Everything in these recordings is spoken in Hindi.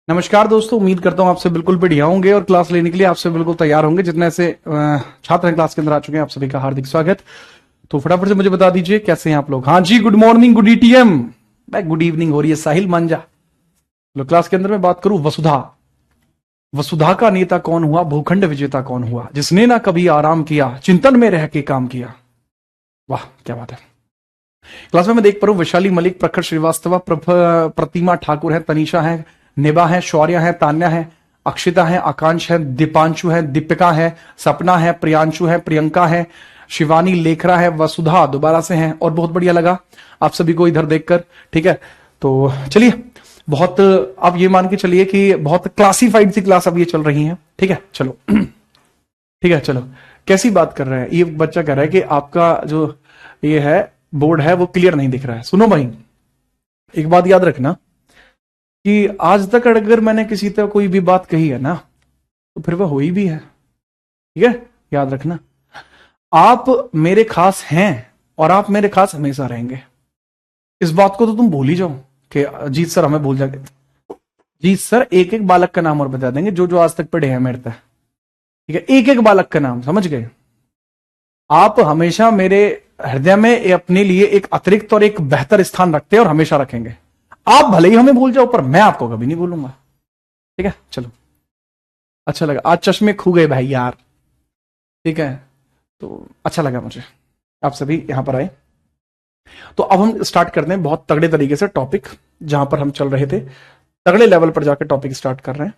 नमस्कार दोस्तों, उम्मीद करता हूं आपसे बिल्कुल बढ़िया होंगे और क्लास लेने के लिए आपसे बिल्कुल तैयार होंगे। जितने से छात्र हैं क्लास के अंदर आ चुके हैं, आप सभी का हार्दिक स्वागत। तो फटाफट से मुझे बता दीजिए कैसे हैं आप लोग। हाँ जी, गुड मॉर्निंग, गुड ईटीएम, गुड इवनिंग हो रही है साहिल मांझा। लो क्लास के अंदर मैं बात करूं वसुधा। वसुधा का नेता कौन हुआ, भूखंड विजेता कौन हुआ, जिसने ना कभी आराम किया, चिंतन में रह के काम किया। वाह क्या बात है। क्लास में मैं देख पा रहा हूं वैशाली मलिक, प्रखर श्रीवास्तव, प्रतिमा ठाकुर है, तनीषा है, निभा है, शौर्या है, तान्या है, अक्षिता है, आकांक्ष है, दीपांशु है, दीपिका है, सपना है, प्रियांशु है, प्रियंका है, शिवानी लेखरा है, वसुधा दोबारा से है। और बहुत बढ़िया लगा आप सभी को इधर देखकर। ठीक है, तो चलिए, बहुत आप ये मान के चलिए कि बहुत क्लासिफाइड सी क्लास अब ये चल रही है। ठीक है चलो ठीक है चलो। कैसी बात कर रहा है ये बच्चा, कह रहा है कि आपका जो ये है बोर्ड है वो क्लियर नहीं दिख रहा है। सुनो भाई, एक बात याद रखना कि आज तक अगर मैंने किसी तरह कोई भी बात कही है ना, तो फिर वह हुई भी है। ठीक है, याद रखना, आप मेरे खास हैं और आप मेरे खास हमेशा रहेंगे। इस बात को तो तुम भूल ही जाओ कि जीत सर हमें भूल जाएंगे। जीत सर एक एक बालक का नाम और बता देंगे जो जो आज तक पढ़े हैं मेरे तक। ठीक है, एक एक बालक का नाम, समझ गए। आप हमेशा मेरे हृदय में अपने लिए एक अतिरिक्त और एक बेहतर स्थान रखते हैं और हमेशा रखेंगे। आप भले ही हमें भूल जाओ पर मैं आपको कभी नहीं भूलूंगा। ठीक है चलो, अच्छा लगा। आज चश्मे खो गए भाई यार। ठीक है, तो अच्छा लगा मुझे आप सभी यहां पर आए। तो अब हम स्टार्ट करते हैं बहुत तगड़े तरीके से टॉपिक। जहां पर हम चल रहे थे, तगड़े लेवल पर जाकर टॉपिक स्टार्ट कर रहे हैं।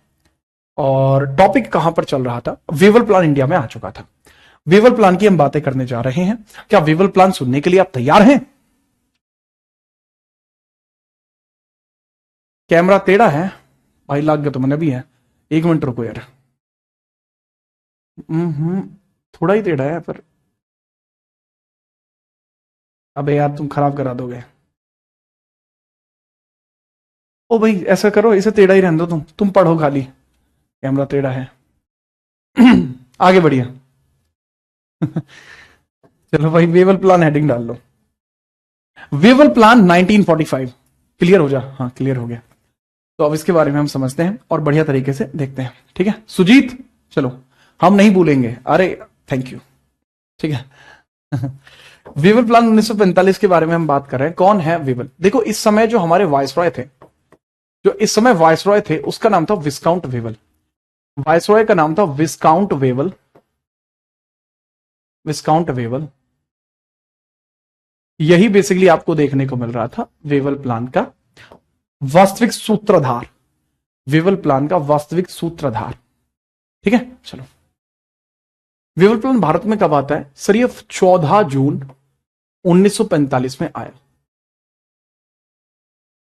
और टॉपिक कहां पर चल रहा था, वेवल प्लान इंडिया में आ चुका था। वेवल प्लान की हम बातें करने जा रहे हैं। क्या वेवल प्लान सुनने के लिए आप तैयार हैं? कैमरा टेढ़ा है भाई, लाग गया तो मैंने भी है। एक मिनट रुको यार। थोड़ा ही टेढ़ा है पर अबे यार तुम खराब करा दोगे। ओ भाई ऐसा करो, इसे टेढ़ा ही रहने दो, तुम पढ़ो खाली। कैमरा टेढ़ा है। आगे बढ़िए। चलो भाई, वेवल प्लान हेडिंग डाल लो। Wavell plan 1945। क्लियर हो जा? हाँ क्लियर हो गया। तो अब इसके बारे में हम समझते हैं और बढ़िया तरीके से देखते हैं। ठीक है सुजीत, चलो हम नहीं भूलेंगे। अरे थैंक यू। ठीक है। वेवल प्लान 1945 के बारे में हम बात कर रहे हैं। कौन है वेवल? देखो, इस समय जो हमारे वायसरॉय थे, जो इस समय वायसरॉय थे, उसका नाम था विस्काउंट वेवल। वायसरॉय का नाम था विस्काउंट वेवल। विस्काउंट वेवल, यही बेसिकली आपको देखने को मिल रहा था वेवल प्लान का वास्तविक सूत्रधार। वेवल प्लान का वास्तविक सूत्रधार। ठीक है चलो। वेवल प्लान भारत में कब आता है? सिर्फ 14 जून 1945 में आया।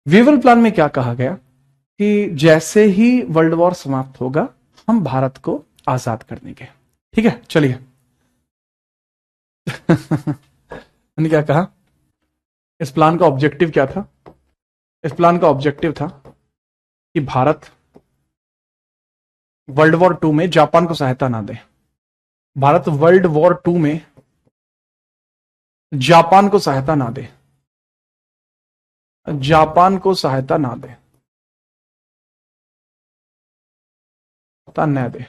वेवल प्लान में क्या कहा गया कि जैसे ही वर्ल्ड वॉर समाप्त होगा हम भारत को आजाद कर देंगे। ठीक है चलिए। मैंने क्या कहा? इस प्लान का ऑब्जेक्टिव क्या था? इस प्लान का ऑब्जेक्टिव था कि भारत वर्ल्ड वॉर 2 में जापान को सहायता ना दे। भारत वर्ल्ड वॉर 2 में जापान को सहायता ना दे। जापान को सहायता ना दे, न दे,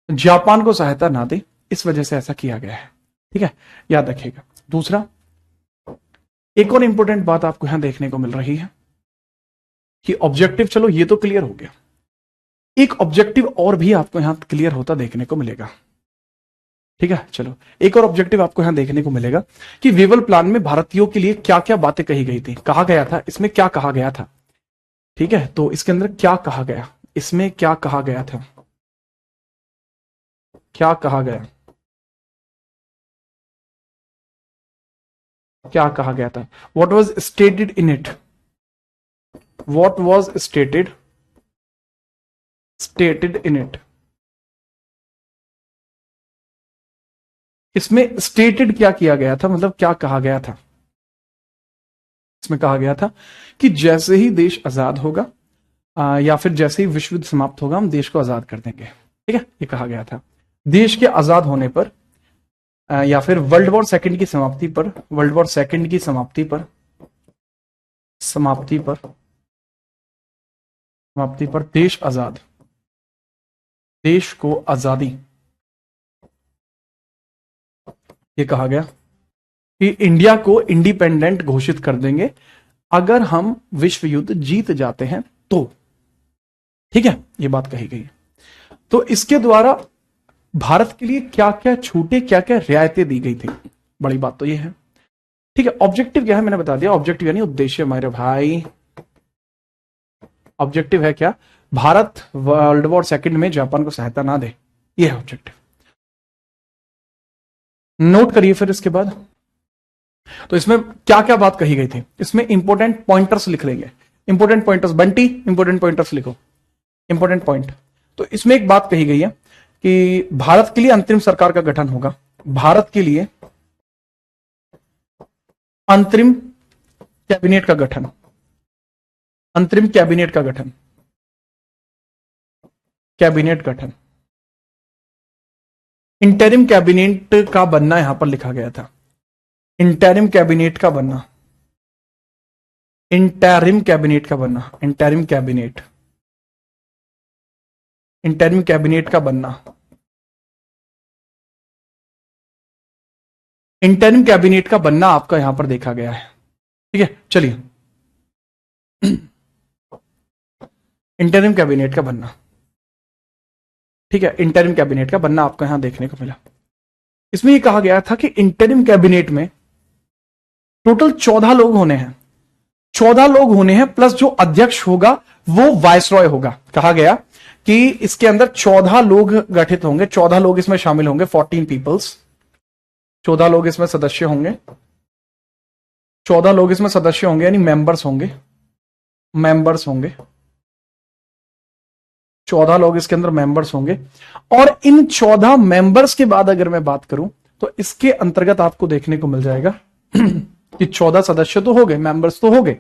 जापान को सहायता ना दे, इस वजह से ऐसा किया गया है। ठीक है, याद रखिएगा। दूसरा, एक और इंपॉर्टेंट बात आपको यहां देखने को मिल रही है कि ऑब्जेक्टिव, चलो ये तो क्लियर हो गया, एक ऑब्जेक्टिव और भी आपको यहां क्लियर होता देखने को मिलेगा। ठीक है चलो, एक और ऑब्जेक्टिव आपको यहां देखने को मिलेगा कि वेवल प्लान में भारतीयों के लिए क्या क्या बातें कही गई थी, कहा गया था। इसमें क्या कहा गया था? ठीक है, तो इसके अंदर क्या कहा गया, इसमें क्या कहा गया था, क्या कहा गया, क्या कहा गया था? What was stated in it? What was stated in it? इसमें स्टेटेड क्या किया गया था, मतलब क्या कहा गया था? इसमें कहा गया था कि जैसे ही देश आजाद होगा या फिर जैसे ही विश्व युद्ध समाप्त होगा हम देश को आजाद कर देंगे। ठीक है, ये कहा गया था। देश के आजाद होने पर या फिर वर्ल्ड वॉर सेकंड की समाप्ति पर, वर्ल्ड वॉर सेकंड की समाप्ति पर समाप्ति पर देश आजाद, देश को आजादी, ये कहा गया कि इंडिया को इंडिपेंडेंट घोषित कर देंगे अगर हम विश्व युद्ध जीत जाते हैं तो। ठीक है, ये बात कही गई। तो इसके द्वारा भारत के लिए क्या क्या छूटे, क्या क्या रियायतें दी गई थी, बड़ी बात तो ये है। ठीक है, ऑब्जेक्टिव क्या है मैंने बता दिया। ऑब्जेक्टिव यानी उद्देश्य मेरे भाई, ऑब्जेक्टिव है क्या, भारत वर्ल्ड वॉर सेकंड में जापान को सहायता ना दे, ये है ऑब्जेक्टिव। नोट करिए फिर इसके बाद। तो इसमें क्या क्या बात कही गई थी, इसमें इंपॉर्टेंट पॉइंटर्स लिख लेंगे। Important pointers, Bunty important pointers लिखो, इंपॉर्टेंट पॉइंट। तो इसमें एक बात कही गई है कि भारत के लिए अंतरिम सरकार का गठन होगा, भारत के लिए अंतरिम कैबिनेट का गठन, अंतरिम कैबिनेट का गठन, कैबिनेट गठन, इंटरिम कैबिनेट का बनना यहां पर लिखा गया था। इंटरिम कैबिनेट का बनना, इंटरिम कैबिनेट का बनना, इंटरिम कैबिनेट, इंटरिम कैबिनेट का बनना, इंटरिम कैबिनेट का बनना आपका यहां पर देखा गया है। ठीक है, चलिए इंटरिम कैबिनेट का बनना, ठीक है, इंटरिम कैबिनेट का बनना आपको यहां देखने को मिला। इसमें यह कहा गया था कि इंटरिम कैबिनेट में टोटल 14 लोग होने हैं, 14 लोग होने हैं, प्लस जो अध्यक्ष होगा वो वायसरॉय होगा। कहा गया कि इसके अंदर 14 लोग गठित होंगे, 14 लोग इसमें शामिल होंगे, 14 पीपल्स, 14 लोग इसमें सदस्य होंगे, 14 लोग इसमें सदस्य होंगे यानी मेंबर्स होंगे, मेंबर्स होंगे, 14 लोग इसके अंदर मेंबर्स होंगे। और इन 14 मेंबर्स के बाद अगर मैं बात करूं तो इसके अंतर्गत आपको देखने को मिल जाएगा कि 14 सदस्य तो हो गए, मेंबर्स तो हो गए।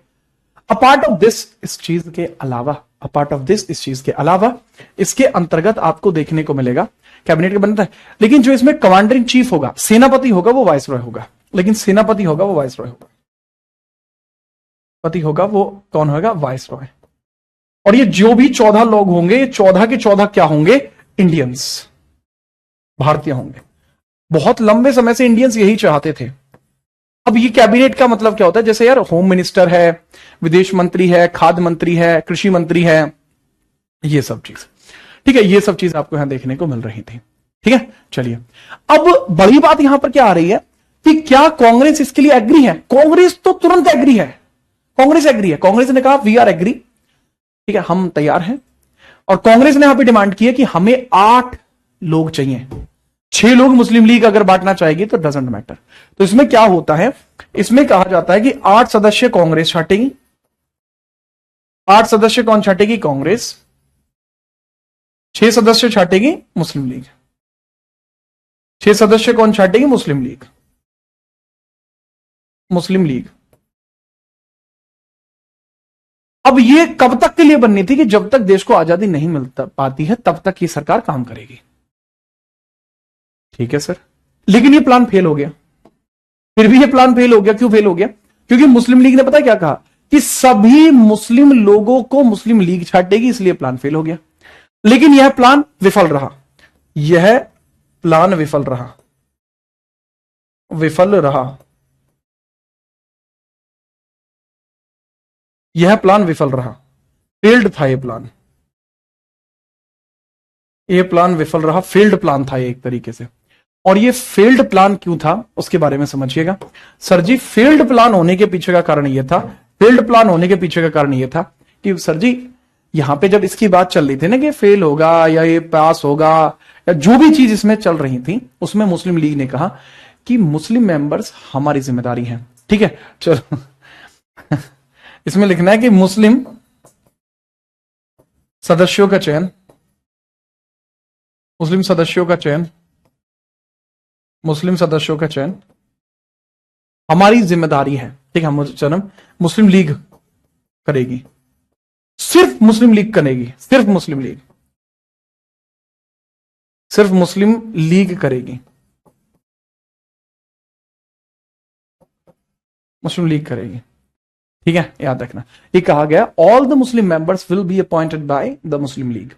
अपार्ट ऑफ दिस, इस चीज के अलावा, अपार्ट ऑफ दिस, इस चीज के अलावा इसके अंतर्गत आपको देखने को मिलेगा कैबिनेट का बनता है। लेकिन जो इसमें कमांडर इन चीफ होगा, सेनापति होगा, वो वायसरॉय होगा। लेकिन सेनापति होगा वो वायसरॉय होगा, पति होगा वो कौन होगा, वायसरॉय। और ये जो भी 14 लोग होंगे, ये 14 के 14 क्या होंगे, इंडियंस, भारतीय होंगे। बहुत लंबे समय से इंडियंस यही चाहते थे। अब ये कैबिनेट का मतलब क्या होता है, जैसे यार होम मिनिस्टर है, विदेश मंत्री है, खाद्य मंत्री है, कृषि मंत्री है, ये सब चीज। ठीक है, ये सब चीज आपको यहां देखने को मिल रही थी। ठीक है, चलिए अब बड़ी बात यहां पर क्या आ रही है कि क्या कांग्रेस इसके लिए एग्री है। कांग्रेस तो तुरंत एग्री है, कांग्रेस एग्री है। कांग्रेस ने कहा वी आर एग्री, ठीक है, हम तैयार हैं। और कांग्रेस ने यहां पे डिमांड की है कि हमें 8 लोग चाहिए, 6 लोग मुस्लिम लीग अगर बांटना चाहेगी तो डजेंट मैटर। तो इसमें क्या होता है, इसमें कहा जाता है कि 8 सदस्य कांग्रेस छाटेगी, 8 सदस्य कौन छाटेगी, कांग्रेस, 6 सदस्य छाटेगी मुस्लिम लीग, 6 सदस्य कौन छाटेगी, मुस्लिम लीग, मुस्लिम लीग। अब ये कब तक के लिए बननी थी कि जब तक देश को आजादी नहीं मिलता पाती है तब तक ये सरकार काम करेगी। ठीक है सर, लेकिन ये प्लान फेल हो गया। फिर भी ये प्लान फेल हो गया, क्यों फेल हो गया, क्योंकि मुस्लिम लीग ने पता क्या कहा कि सभी मुस्लिम लोगों को मुस्लिम लीग छाटेगी, इसलिए प्लान फेल हो गया। लेकिन यह प्लान विफल रहा, यह प्लान विफल रहा, विफल रहा, यह प्लान विफल रहा, फेल्ड था ये प्लान, ये प्लान विफल रहा, फेल्ड प्लान था ये एक तरीके से। और ये फेल्ड प्लान क्यों था उसके बारे में समझिएगा। सर जी, फेल्ड प्लान होने के पीछे का कारण यह था, फेल्ड प्लान होने के पीछे का कारण यह था कि सर जी यहां पे जब इसकी बात चल रही थी ना कि फेल होगा या ये पास होगा या जो भी चीज इसमें चल रही थी, उसमें मुस्लिम लीग ने कहा कि मुस्लिम मेंबर्स हमारी जिम्मेदारी है। ठीक है, चलो इसमें लिखना है कि मुस्लिम सदस्यों का चयन, मुस्लिम सदस्यों का चयन, मुस्लिम सदस्यों का चयन हमारी जिम्मेदारी है। ठीक है, चयन मुस्लिम लीग करेगी, सिर्फ मुस्लिम लीग करेगी, सिर्फ मुस्लिम लीग, सिर्फ मुस्लिम लीग करेगी, मुस्लिम लीग करेगी। ठीक है, याद रखना। ये कहा गया all the Muslim members will be appointed by the Muslim League.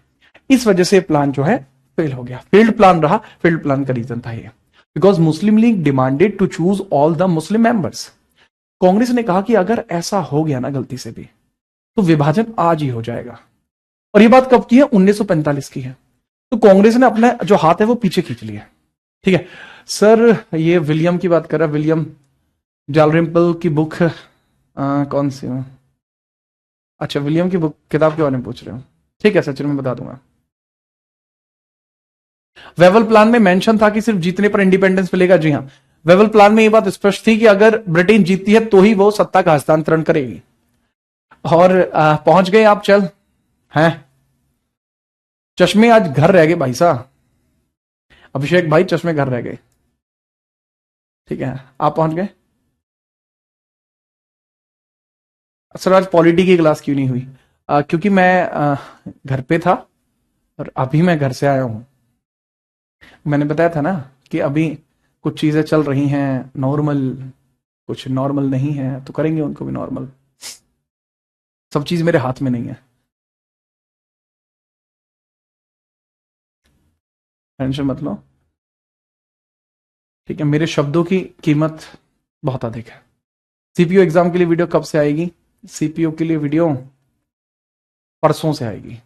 इस वजह से प्लान जो है फेल हो गया, फेल्ड प्लान रहा। फेल्ड प्लान का रीजन था ये, because Muslim League demanded to choose all the Muslim members. Congress ने कहा कि अगर ऐसा हो गया ना गलती से भी, तो विभाजन आज ही हो जाएगा। और ये बात कब की है? 1945 की है। तो कांग्रेस ने अपना जो हाथ है वो पीछे खींच लिया। ठीक है सर, ये विलियम की बात कर रहा है, विलियम डालरिम्पल की बुक कौन सी है? अच्छा, विलियम की बुक किताब के बारे में पूछ रहे हो? ठीक है सर, चलो मैं बता दूंगा। वेवल प्लान में मेंशन था कि सिर्फ जीतने पर इंडिपेंडेंस मिलेगा। जी हाँ, वेवल प्लान में ये बात स्पष्ट थी कि अगर ब्रिटेन जीतती है तो ही वो सत्ता का हस्तांतरण करेगी। और पहुंच गए आप। चल हैं चश्मे आज घर रह गए भाई साहब, अभिषेक भाई चश्मे घर रह गए। ठीक है, आप पहुंच गए। सर आज पॉलिटी की क्लास क्यों नहीं हुई? क्योंकि मैं घर पे था और अभी मैं घर से आया हूं। मैंने बताया था ना कि अभी कुछ चीजें चल रही हैं नॉर्मल, कुछ नॉर्मल नहीं है, तो करेंगे उनको भी नॉर्मल। सब चीज मेरे हाथ में नहीं है, टेंशन मत लो। ठीक है, मेरे शब्दों की कीमत बहुत अधिक है। सीपीयू एग्जाम के लिए वीडियो कब से आएगी? सीपीयू के लिए वीडियो परसों से आएगी।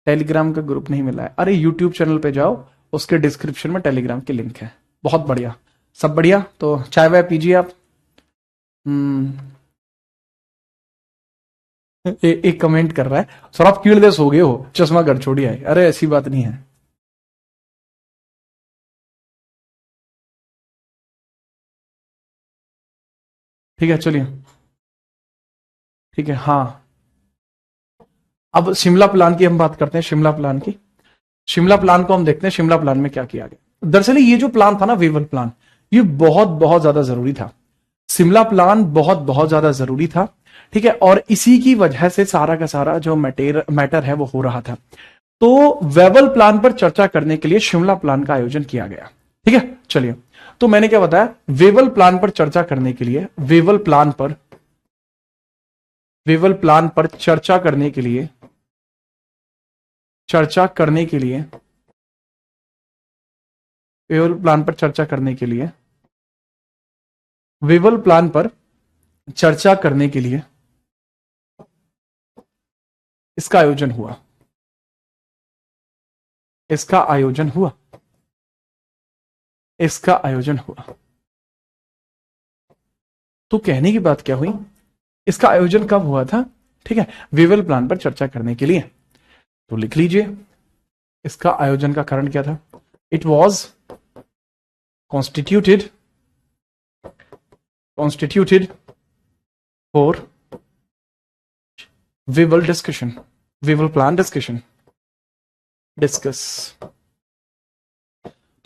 टेलीग्राम का ग्रुप नहीं मिला है? अरे यूट्यूब चैनल पे जाओ, उसके डिस्क्रिप्शन में टेलीग्राम की लिंक है। बहुत बढ़िया, सब बढ़िया। तो चाय वाय पीजिए आप। एक कमेंट कर रहा है, सर आप कीड़देस हो गए हो, चश्मा घर छोड़ी आए। अरे ऐसी बात नहीं है। ठीक है चलिए, ठीक है। हाँ, अब शिमला प्लान की हम बात करते हैं। शिमला प्लान की, शिमला प्लान को हम देखते हैं। शिमला प्लान में क्या किया गया? दरअसल ये जो प्लान था ना, वेवल प्लान, ये बहुत बहुत ज्यादा जरूरी था। शिमला प्लान बहुत बहुत ज्यादा जरूरी था। ठीक है, और इसी की वजह से सारा का सारा जो मैटर है वो हो रहा था। तो वेवल प्लान पर चर्चा करने के लिए शिमला प्लान का आयोजन किया गया। ठीक है चलिए, तो मैंने क्या बताया? वेवल प्लान पर चर्चा करने के लिए, वेवल प्लान पर चर्चा करने के लिए, वेवल प्लान पर चर्चा करने के लिए, वेवल प्लान पर चर्चा करने के लिए इसका आयोजन हुआ। इसका आयोजन हुआ। इसका आयोजन हुआ। तो कहने की बात क्या हुई? इसका आयोजन कब हुआ था? ठीक है, वेवल प्लान पर चर्चा करने के लिए। तो लिख लीजिए, इसका आयोजन का कारण क्या था? It was constituted for Wavell discussion, Wavell plan discussion, discuss.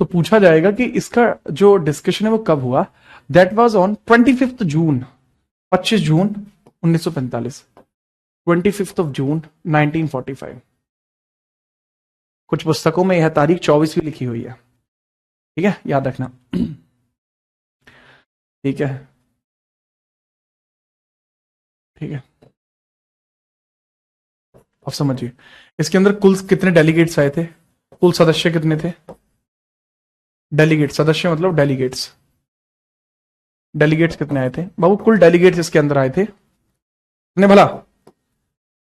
तो पूछा जाएगा कि इसका जो डिस्कशन है वो कब हुआ? दैट वाज ऑन 25 जून, 25 जून 1945, 25 जून 1945। कुछ पुस्तकों में यह तारीख 24 भी लिखी हुई है। ठीक है, याद रखना। ठीक है, ठीक है, अब समझिए इसके अंदर कुल कितने डेलीगेट्स आए थे, कुल सदस्य कितने थे? डेलीगेट, सदस्य मतलब डेलीगेट्स। डेलीगेट्स कितने आए थे बाबू? कुल डेलीगेट्स इसके अंदर आए थे कितने भला?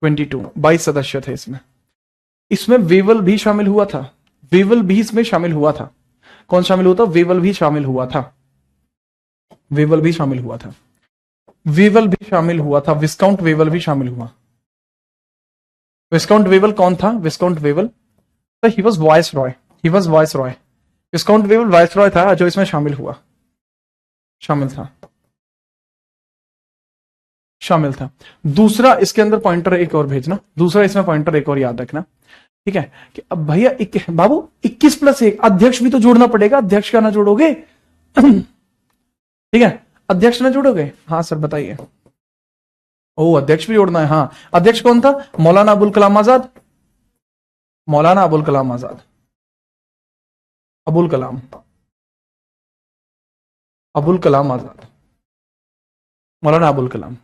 22, 22 सदस्य थे इसमें। इसमें वेवल भी शामिल हुआ था। वेवल भी इसमें शामिल हुआ था। कौन शामिल हुआ था? वेवल भी शामिल हुआ था। वेवल भी शामिल हुआ था। वेवल भी शामिल हुआ था। विस्काउंट वेवल भी शामिल हुआ। विस्काउंट वेवल कौन था? Viscount Wavell, he was viceroy, he was viceroy. Viscount Wavell viceroy था जो इसमें शामिल हुआ, शामिल था, शामिल था। दूसरा इसके अंदर पॉइंटर एक और भेजना, दूसरा इसमें पॉइंटर एक और याद रखना। ठीक है, कि अब भैया बाबू 21+1 अध्यक्ष भी तो जोड़ना पड़ेगा। अध्यक्ष का ना जोड़ोगे? ठीक है, अध्यक्ष ना जोड़ोगे? हाँ सर बताइए। ओ अध्यक्ष भी जोड़ना है। हाँ, अध्यक्ष कौन था? मौलाना अबुल कलाम आजाद। मौलाना अबुल कलाम आजाद, अबुल कलाम। अबुल कलाम आजाद, मौलाना अबुल कलाम,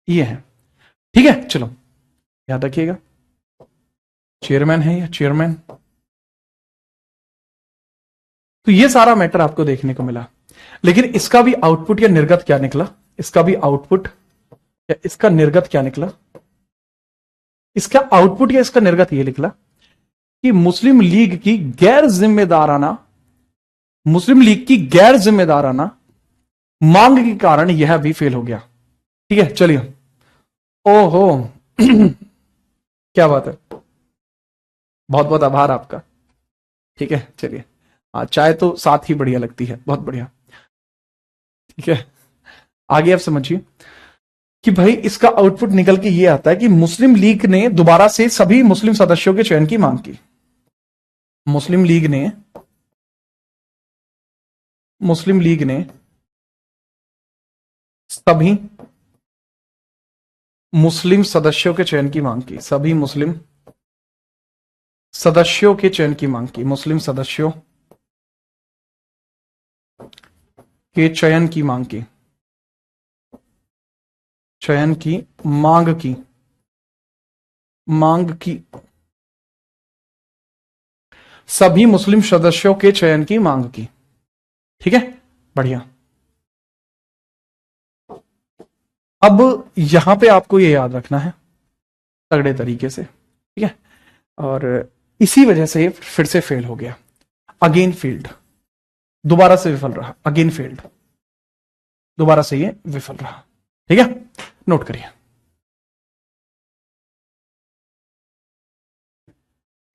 ये है। ठीक है, चलो याद रखिएगा, चेयरमैन है या चेयरमैन। तो ये सारा मैटर आपको देखने को मिला, लेकिन इसका भी आउटपुट या निर्गत क्या निकला, इसका भी आउटपुट या इसका निर्गत क्या निकला, इसका आउटपुट या इसका निर्गत ये निकला कि मुस्लिम लीग की गैर जिम्मेदाराना, मुस्लिम लीग की गैर जिम्मेदाराना मांग के कारण यह भी फेल हो गया। ठीक है, चलिए, ओहो क्या बात है, बहुत बहुत आभार आपका। ठीक है, चलिए, चाय तो साथ ही बढ़िया लगती है, बहुत बढ़िया। ठीक है, आगे आप समझिए कि भाई इसका आउटपुट निकल के ये आता है कि मुस्लिम लीग ने दोबारा से सभी मुस्लिम सदस्यों के चयन की मांग की। मुस्लिम लीग ने सभी मुस्लिम सदस्यों के चयन की मांग की, सभी मुस्लिम सदस्यों के चयन की मांग की, मुस्लिम सदस्यों के चयन की मांग की, चयन की मांग की, मांग की, सभी मुस्लिम सदस्यों के चयन की मांग की। ठीक है, बढ़िया। अब यहां पे आपको ये याद रखना है तगड़े तरीके से, ठीक है, और इसी वजह से फिर से फेल हो गया, अगेन फेल्ड, दोबारा से विफल रहा, अगेन फेल्ड, दोबारा से ये विफल रहा। ठीक है, नोट करिए,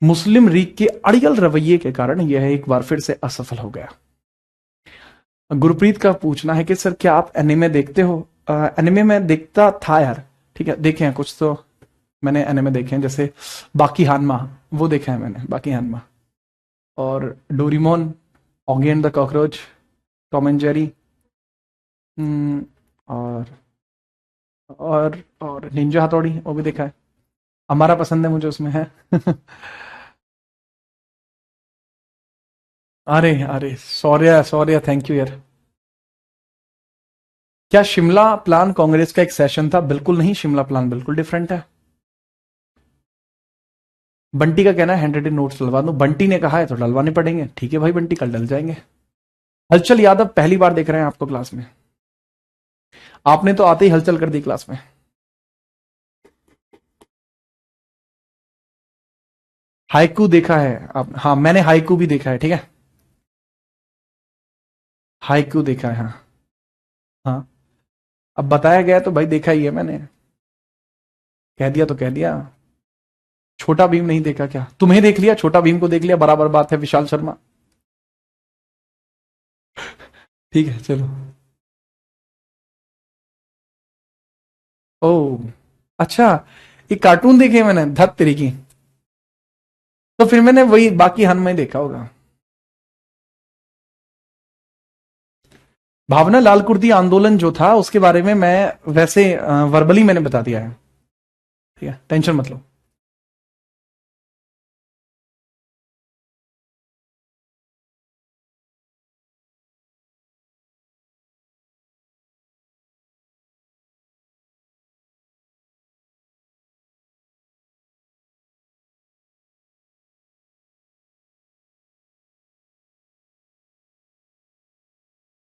मुस्लिम लीग के अड़ियल रवैये के कारण यह एक बार फिर से असफल हो गया। गुरप्रीत का पूछना है कि सर क्या आप एनिमे देखते हो? एनिमे में देखता था यार, ठीक है, देखे हैं कुछ तो मैंने एनिमे देखे हैं, जैसे बाकी हानमा, वो देखा है मैंने, बाकी हानमा, और Doraemon, Oggy and the cockroach, Tom and Jerry, और निंजा हथौड़ी, वो भी देखा है, हमारा पसंद है मुझे उसमें है अरे अरे सौर्या सौर्या, थैंक यू यार। क्या शिमला प्लान कांग्रेस का एक सेशन था? बिल्कुल नहीं, शिमला प्लान बिल्कुल डिफरेंट है। बंटी का कहना है हैंड रिटन नोट्स डलवा दूं, बंटी ने कहा है तो डलवाने पड़ेंगे। ठीक है भाई बंटी, कल डल जाएंगे। हलचल यादव पहली बार देख रहे हैं आपको क्लास में, आपने तो आते ही हलचल कर दी क्लास में। हाइकू देखा है आप? हाँ मैंने हाइकू भी देखा है, ठीक है, हाइकू देखा है, हाँ हाँ, अब बताया गया तो भाई देखा ही है मैंने, कह दिया तो कह दिया। छोटा भीम नहीं देखा क्या? तुम्हें देख लिया, छोटा भीम को देख लिया, बराबर बात है विशाल शर्मा। ठीक है चलो। ओ अच्छा, ये कार्टून देखे मैंने, धत तेरी की, तो फिर मैंने वही बाकी हन में देखा होगा। भावना लाल कुर्ती आंदोलन जो था उसके बारे में मैं वैसे वर्बली मैंने बता दिया है, ठीक है, टेंशन मत लो।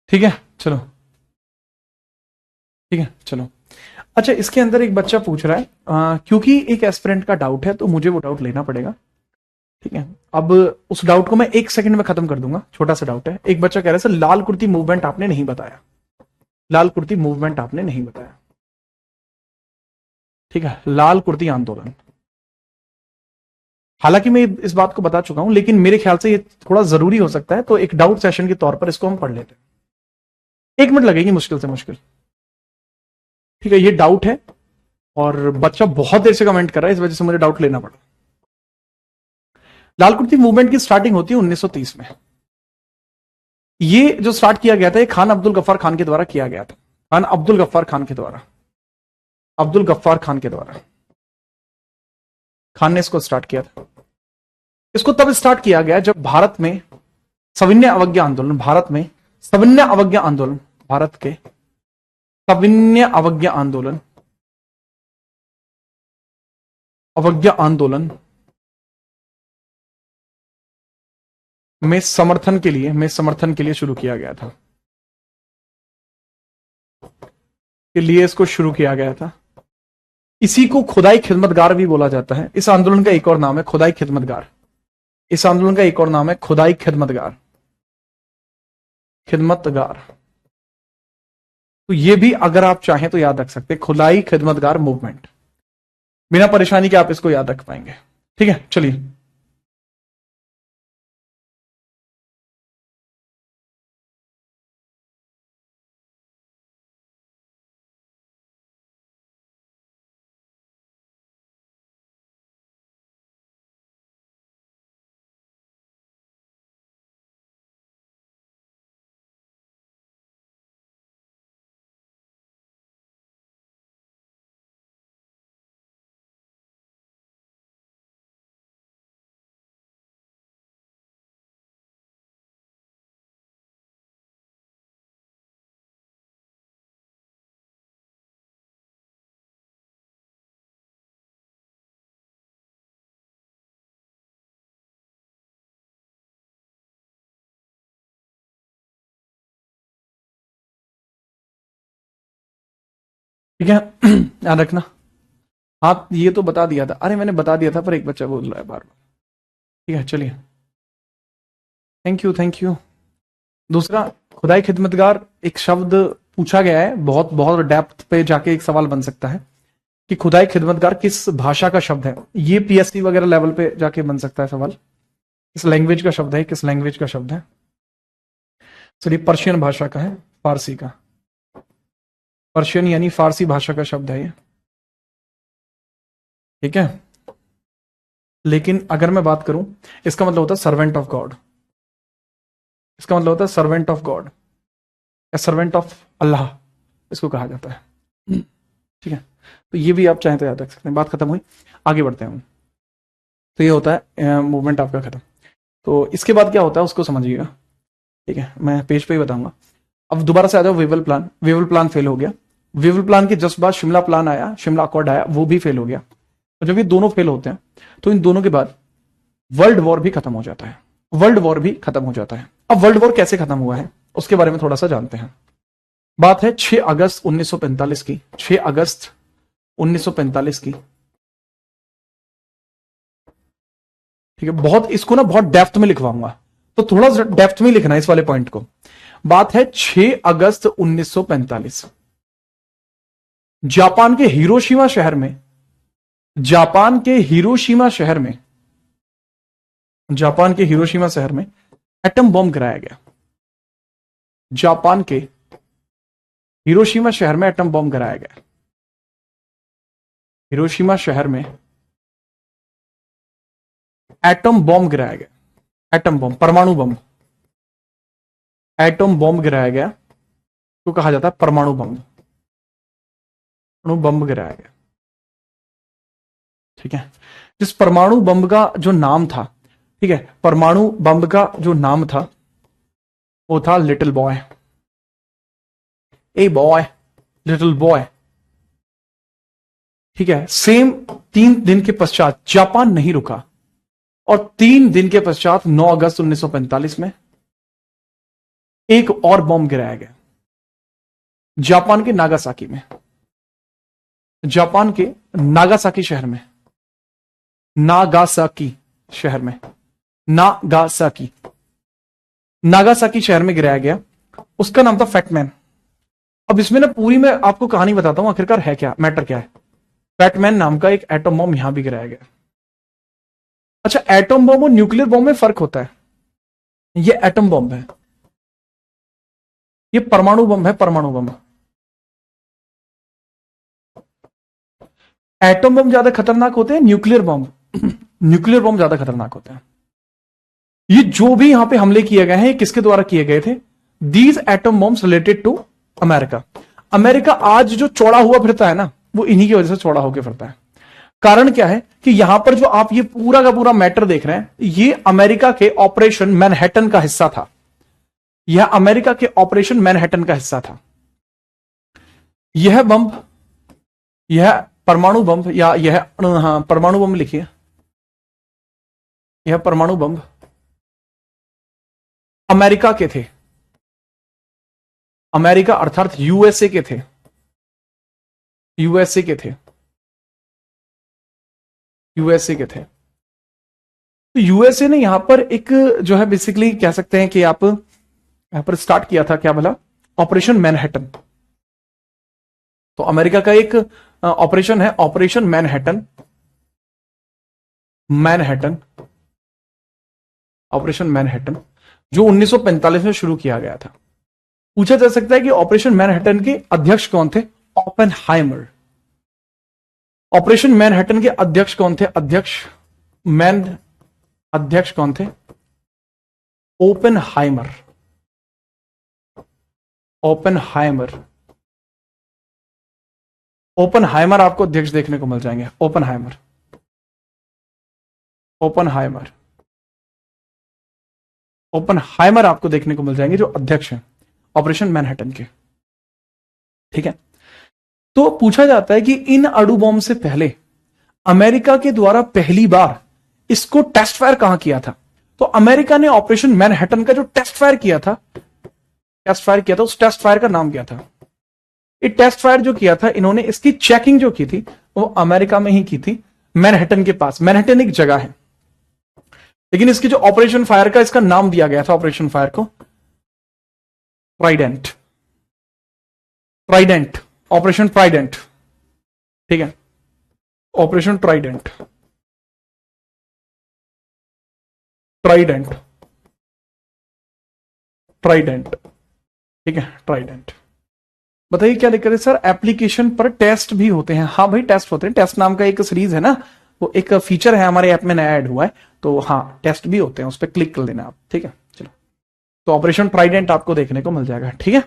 ठीक है चलो, ठीक है चलो। अच्छा, इसके अंदर एक बच्चा पूछ रहा है, क्योंकि एक एस्पिरेंट का डाउट है तो मुझे वो डाउट लेना पड़ेगा, ठीक है। अब उस डाउट को मैं 1 सेकंड में खत्म कर दूंगा, छोटा सा डाउट है। एक बच्चा कह रहा है सर लाल कुर्ती मूवमेंट आपने नहीं बताया, लाल कुर्ती मूवमेंट आपने नहीं बताया, ठीक है, लाल कुर्ती आंदोलन। हालांकि मैं इस बात को बता चुका हूं, लेकिन मेरे ख्याल से ये थोड़ा जरूरी हो सकता है, तो एक डाउट सेशन के तौर पर इसको हम पढ़ लेते हैं। 1 मिनट लगेगी मुश्किल से मुश्किल, ठीक है, ये डाउट है और बच्चा बहुत देर से कमेंट कर रहा है, इस वजह से मुझे डाउट लेना पड़ा। लाल कुर्ती मूवमेंट की स्टार्टिंग होती है 1930 में। ये जो स्टार्ट किया गया था, ये खान अब्दुल गफ्फार खान के द्वारा किया गया था, खान अब्दुल गफ्फार खान के द्वारा, अब्दुल गफ्फार खान के द्वारा, खान ने इसको स्टार्ट किया था। इसको तब स्टार्ट किया गया जब भारत में सविनय अवज्ञा आंदोलन, भारत में सविनय अवज्ञा आंदोलन भारत के सविनय अवज्ञा आंदोलन में समर्थन के लिए शुरू किया गया था, के लिए इसको शुरू किया गया था। इसी को खुदाई खिदमतगार भी बोला जाता है। इस आंदोलन का एक और नाम है खुदाई खिदमतगार। इस आंदोलन का एक और नाम है खुदाई खिदमतगार। तो ये भी अगर आप चाहें तो याद रख सकते हैं, खुदाई खिदमतगार मूवमेंट। बिना परेशानी के आप इसको याद रख पाएंगे। ठीक है, चलिए ठीक है। याद रखना। हाँ, ये तो बता दिया था। अरे मैंने बता दिया था पर एक बच्चा बोल रहा है बार बार। ठीक है, चलिए, थैंक यू। दूसरा, खुदाई खिदमतगार एक शब्द पूछा गया है, बहुत बहुत डेप्थ पे जाके एक सवाल बन सकता है कि खुदाई खिदमतगार किस भाषा का शब्द है। ये पीएससी वगैरह लेवल पे जाके बन सकता है सवाल, किस लैंग्वेज का शब्द है। चलिए, पर्शियन भाषा का है, फारसी का। पर्शियन यानी फारसी भाषा का शब्द है ये। ठीक है, लेकिन अगर मैं बात करूं, इसका मतलब होता है सर्वेंट ऑफ गॉड। या सर्वेंट ऑफ अल्लाह इसको कहा जाता है। ठीक है, तो ये भी आप चाहें तो याद रख सकते हैं। बात खत्म हुई, आगे बढ़ते हैं। तो ये होता है मूवमेंट आपका खत्म। तो इसके बाद क्या होता है उसको समझिएगा। ठीक है, मैं पेज पे ही बताऊंगा। अब दोबारा से आ जाओ। वेवल प्लान फेल हो गया। वेवल प्लान के जस्ट बाद शिमला प्लान आया, शिमला अकॉर्ड आया, वो भी फेल हो गया। तो जब ये दोनों फेल होते हैं तो इन दोनों के बाद वर्ल्ड वॉर भी खत्म हो जाता है। अब वर्ल्ड वॉर कैसे खत्म हुआ है उसके बारे में थोड़ा सा जानते हैं। बात है 6 अगस्त 1945 की। 6 अगस्त 1945 की। ठीक है, बहुत इसको ना बहुत डेप्थ में लिखवाऊंगा, तो थोड़ा डेप्थ में लिखना इस वाले पॉइंट को। बात है 6 अगस्त 1945। जापान के हिरोशिमा शहर में एटम बॉम्ब गिराया गया। जापान के हिरोशिमा शहर में एटम बॉम्ब गिराया गया। हिरोशिमा शहर में एटम बॉम्ब गिराया गया। परमाणु बॉम्ब गिराया गया तो कहा जाता है परमाणु बम गिराया गया। ठीक है, जिस परमाणु बम का जो नाम था, ठीक है, परमाणु बम का जो नाम था वो था लिटिल बॉय। Little boy. ठीक है, सेम 3 दिन के पश्चात जापान नहीं रुका और 3 दिन के पश्चात 9 अगस्त 1945 में एक और बॉम्ब गिराया गया जापान के नागासाकी शहर में। नागासाकी शहर में गिराया गया। उसका नाम था फैटमैन। अब इसमें ना पूरी मैं आपको कहानी बताता हूं आखिरकार है क्या, मैटर क्या है। फैटमैन नाम का एक एटम बॉम्ब यहां भी गिराया गया। अच्छा, एटम बॉम्ब और न्यूक्लियर बॉम्ब में फर्क होता है। ये एटम बॉम्ब है, ये परमाणु बम है। एटम बम ज्यादा खतरनाक होते हैं, न्यूक्लियर बम ज्यादा खतरनाक होते हैं। ये जो भी यहां पे हमले किए गए हैं, ये किसके द्वारा किए गए थे? These atom bombs related to America आज जो चौड़ा हुआ फिरता है ना, वो इन्हीं की वजह से चौड़ा होकर फिरता है। कारण क्या है कि यहां पर जो आप ये पूरा का पूरा मैटर देख रहे हैं, ये अमेरिका के ऑपरेशन मैनहट्टन का हिस्सा था। यह अमेरिका के ऑपरेशन मैनहट्टन का हिस्सा था। यह बम, यह परमाणु बम, या यह परमाणु बम लिखिए, यह परमाणु बम अमेरिका के थे। अमेरिका अर्थात यूएसए के थे, यूएसए के थे, यूएसए के थे। तो यूएसए ने यहां पर एक जो है बेसिकली कह सकते हैं कि आप यहां पर स्टार्ट किया था, क्या बोला, ऑपरेशन मैनहट्टन। तो अमेरिका का एक ऑपरेशन है, operation Manhattan, Manhattan, operation Manhattan, जो 1945 में शुरू किया गया था। पूछा जा सकता है कि ऑपरेशन मैनहट्टन के अध्यक्ष कौन थे? ओपेनहाइमर। ऑपरेशन मैनहट्टन के अध्यक्ष कौन थे? अध्यक्ष कौन थे? ओपेनहाइमर, ओपेनहाइमर, ओपेनहाइमर आपको अध्यक्ष देखने को मिल जाएंगे। ओपेनहाइमर, ओपेनहाइमर, ओपेनहाइमर आपको देखने को मिल जाएंगे जो अध्यक्ष हैं ऑपरेशन मैनहट्टन के। ठीक है, तो पूछा जाता है कि इन अणु बॉम्ब से पहले अमेरिका के द्वारा पहली बार इसको टेस्ट फायर कहां किया था? तो अमेरिका ने ऑपरेशन मैनहट्टन का जो टेस्ट फायर किया था, उस टेस्ट फायर का नाम क्या था? ये टेस्ट फायर जो किया था इन्होंने, इसकी चेकिंग जो की थी वो अमेरिका में ही की थी, मैनहट्टन के पास। मैनहट्टन एक जगह है, लेकिन इसकी जो ऑपरेशन फायर का इसका नाम दिया गया था, ऑपरेशन फायर को ट्राइडेंट, ट्राइडेंट, ऑपरेशन ट्राइडेंट। ठीक है, ऑपरेशन ट्राइडेंट, ट्राइडेंट, ट्राइडेंट। ठीक है, ट्राइडेंट। बताइए क्या दिक्कत है सर? एप्लीकेशन पर टेस्ट भी होते हैं। हाँ भाई, टेस्ट होते हैं। टेस्ट नाम का एक सीरीज है ना, वो एक फीचर है हमारे ऐप में, नया ऐड हुआ है, तो हाँ टेस्ट भी होते हैं, उस पर क्लिक कर लेना आप। ठीक है, चलो, तो ऑपरेशन ट्राइडेंट आपको देखने को मिल जाएगा। ठीक है,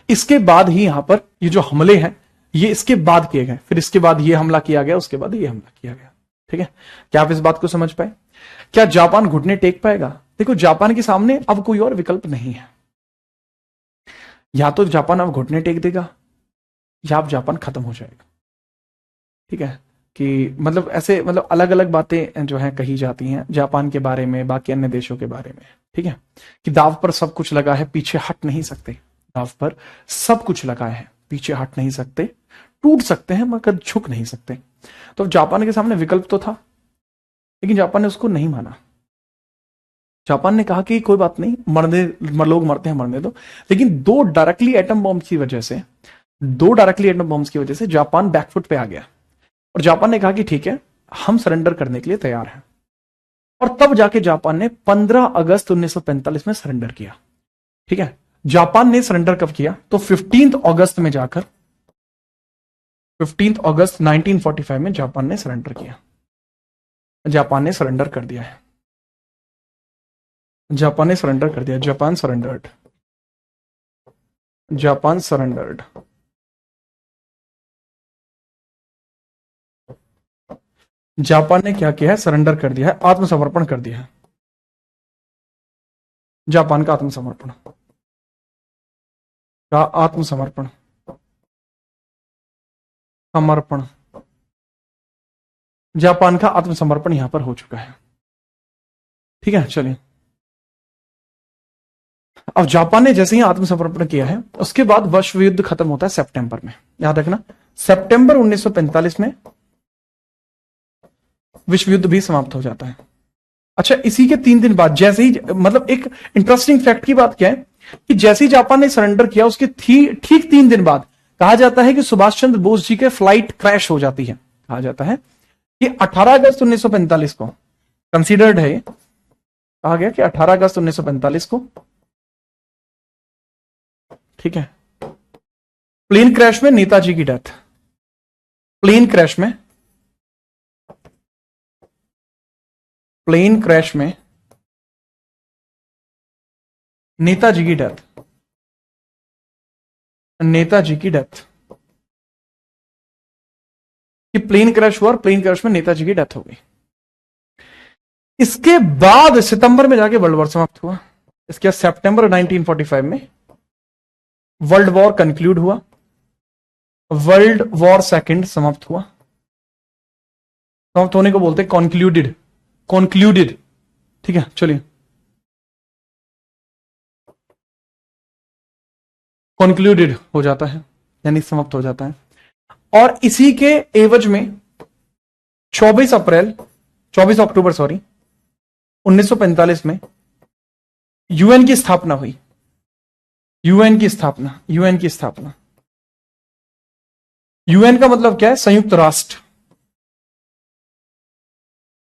इसके बाद ही यहां पर ये जो हमले हैं ये इसके बाद किए गए, फिर इसके बाद ये हमला किया गया, उसके बाद ये हमला किया गया। ठीक है, क्या आप इस बात को समझ पाए? क्या जापान घुटने टेक पाएगा? देखो, जापान के सामने अब कोई और विकल्प नहीं है। या तो जापान अब घुटने टेक देगा, या अब जापान खत्म हो जाएगा। ठीक है, कि मतलब ऐसे, मतलब अलग अलग बातें जो हैं कही जाती हैं जापान के बारे में, बाकी अन्य देशों के बारे में। ठीक है, कि दाव पर सब कुछ लगा है, पीछे हट नहीं सकते। दाव पर सब कुछ लगा है, पीछे हट नहीं सकते, टूट सकते हैं मगर झुक नहीं सकते। तो जापान के सामने विकल्प तो था, लेकिन जापान ने उसको नहीं माना। जापान ने कहा कि कोई बात नहीं, लोग मरते हैं, मरने दो। लेकिन दो डायरेक्टली एटम बॉम्ब की वजह से जापान बैकफुट पे आ गया, और जापान ने कहा कि ठीक है, हम सरेंडर करने के लिए तैयार हैं। और तब जाके जापान ने 15 अगस्त 1945 में सरेंडर किया। ठीक है, जापान ने सरेंडर कब किया? तो 15 अगस्त में जाकर, 15 अगस्त 1945 में जापान ने सरेंडर किया। जापान ने सरेंडर कर दिया है, जापान ने सरेंडर कर दिया। Japan surrendered, Japan surrendered. Japan ने क्या किया है? सरेंडर कर दिया है, आत्मसमर्पण कर दिया है। जापान का आत्मसमर्पण, का आत्मसमर्पण, समर्पण, जापान का आत्मसमर्पण यहां पर हो चुका है। ठीक है, चलिए, अब जापान ने जैसे ही आत्मसमर्पण किया है, उसके बाद विश्व युद्ध खत्म होता है सितंबर में। याद रखना, सितंबर 1945 में विश्व युद्ध भी समाप्त हो जाता है। अच्छा, इसी के 3 दिन बाद, जैसे ही, मतलब एक इंटरेस्टिंग फैक्ट की बात क्या है कि जैसे ही जापान ने सरेंडर किया, उसके ठीक 3 दिन बाद कहा जाता है कि सुभाष चंद्र बोस जी के फ्लाइट क्रैश हो जाती है। कहा जाता है कि 18 अगस्त 1945 को कंसीडर्ड है, कहा गया कि 18 अगस्त 1945 को, ठीक है, प्लेन क्रैश में नेताजी की डेथ, प्लेन क्रैश में नेताजी की डेथ, नेताजी की डेथ, कि प्लेन क्रैश हुआ और प्लेन क्रैश में नेताजी की डेथ हो गई। इसके बाद सितंबर में जाके वर्ल्ड वॉर समाप्त हुआ। इसके बाद सितंबर 1945 में वर्ल्ड वॉर कंक्लूड हुआ, वर्ल्ड वॉर सेकंड समाप्त हुआ। समाप्त होने को बोलते हैं कॉन्क्लूडेड, कॉन्क्लूडेड। ठीक है, चलिए कॉन्क्लूडेड हो जाता है, यानी समाप्त हो जाता है। और इसी के एवज में 24 अक्टूबर 1945 में यूएन की स्थापना हुई। यूएन की स्थापना, यूएन की स्थापना। यूएन का मतलब क्या है? संयुक्त राष्ट्र,